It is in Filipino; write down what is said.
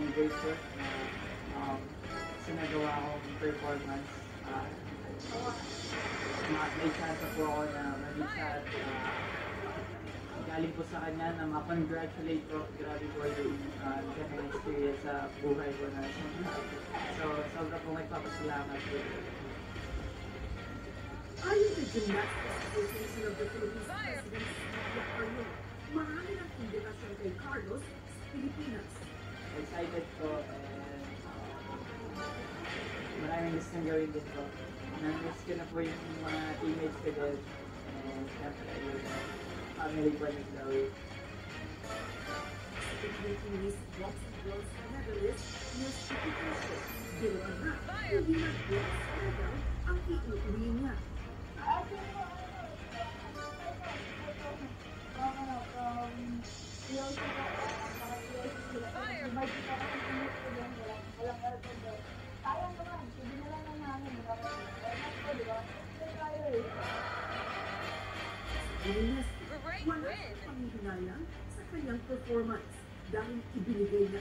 anniversary sinagawa akong performance. May chance po ako na mag-reach at galing po sa kanya na ma-congratulate ko. Grabe po yung ganang experience sa buhay ko na so sobra po magpapasalamat po. Ayon sa Gymnastics Association of the Philippines President Arno, marami ng invitasyon kay Carlos sa Pilipinas. Excited po and maraming gusto nang gawin din po. Na-miss ko na po yung mga teammates ko din and syempre yung family ko na gawin. Speaking Miss Boxing Girls medalist, Miss Chiquitito, ginawa na, hindi na bronze medal ang iuwi niya. Sayang naman, hindi na lang namin. Gymnastics, wala sa panghihinayang sa kanyang performance dahil ibinigay niya